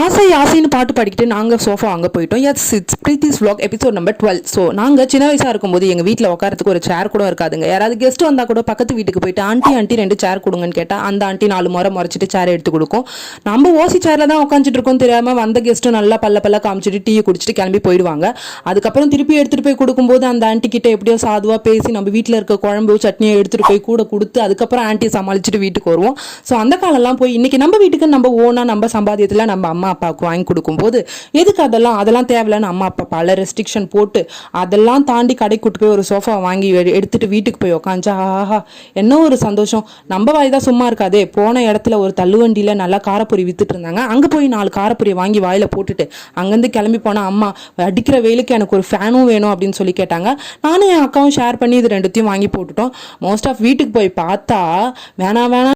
ஆசை ஆசைன்னு பாட்டு பாடிக்கிட்டு நாங்கள் சோஃபா அங்கே போயிட்டோம். Yes, it's Preethi's vlog episode number 12. So நாங்கள் சின்ன வயசாக இருக்கும்போது எங்கள் வீட்டில் உட்காரத்துக்கு ஒரு சேர் கூட இருக்காதுங்க. யாராவது கெஸ்ட் வந்தால் கூட பக்கத்து வீட்டுக்கு போயிட்டு ஆண்டி 2 சேர் கொடுங்கன்னு கேட்டால் அந்த ஆண்டி 4 முறை முறைச்சிட்டு சேர் எடுத்து கொடுக்கும். நம்ம ஓசி சேரில் தான் உட்காந்துட்டு இருக்கோம் தெரியாமல் வந்த கெஸ்ட்டு நல்லா பல்ல காமிச்சிட்டு டீயை குடிச்சிட்டு கிளம்பி போயிடுவாங்க. அதுக்கப்புறம் திருப்பி எடுத்துகிட்டு போய் கொடுக்கும்போது அந்த ஆண்டி கிட்ட எப்படியோ சாதுவாக பேசி நம்ம வீட்டில் இருக்க குழம்பு சட்னியை எடுத்துகிட்டு போய் கூட கொடுத்து அதுக்கப்புறம் ஆண்டியை சமாளிச்சுட்டு வீட்டுக்கு வருவோம். ஸோ அந்த காலம்லாம் போய் இன்னைக்கு நம்ம வீட்டுக்கு நம்ம ஓனாக நம்ம சம்பாதியத்தில் நம்ம அம்மா அப்பாவுக்கு வாங்கி கொடுக்கும்போது எதுக்கு அதெல்லாம் தேவையில்லைன்னு அம்மா அப்பா பல ரெஸ்ட்ரிக்ஷன் போட்டு அதெல்லாம் தாண்டி கடைக்கு கூட்டு போய் ஒரு சோஃபா வாங்கி எடுத்துட்டு வீட்டுக்கு போய் உக்காஞ்சா ஆஹா என்ன ஒரு சந்தோஷம். நம்ம வாய் தான் சும்மா இருக்காதே. போன இடத்துல ஒரு தள்ளுவண்டியில நல்லா காரப்பொரி வித்துட்டு இருந்தாங்க. அங்க போய் 4 காரப்பொரி வாங்கி வாயில போட்டுட்டு அங்கேருந்து கிளம்பி போனா அம்மா அடிக்கிற வெயிலுக்கு எனக்கு ஒரு ஃபேனும் வேணும் அப்படின்னு சொல்லி கேட்டாங்க. நானும் என் அக்காவும் ஷேர் பண்ணி இது 2த்தையும் வாங்கி போட்டுட்டோம். மோஸ்ட் ஆஃப் வீட்டுக்கு போய் பார்த்தா வேணாம்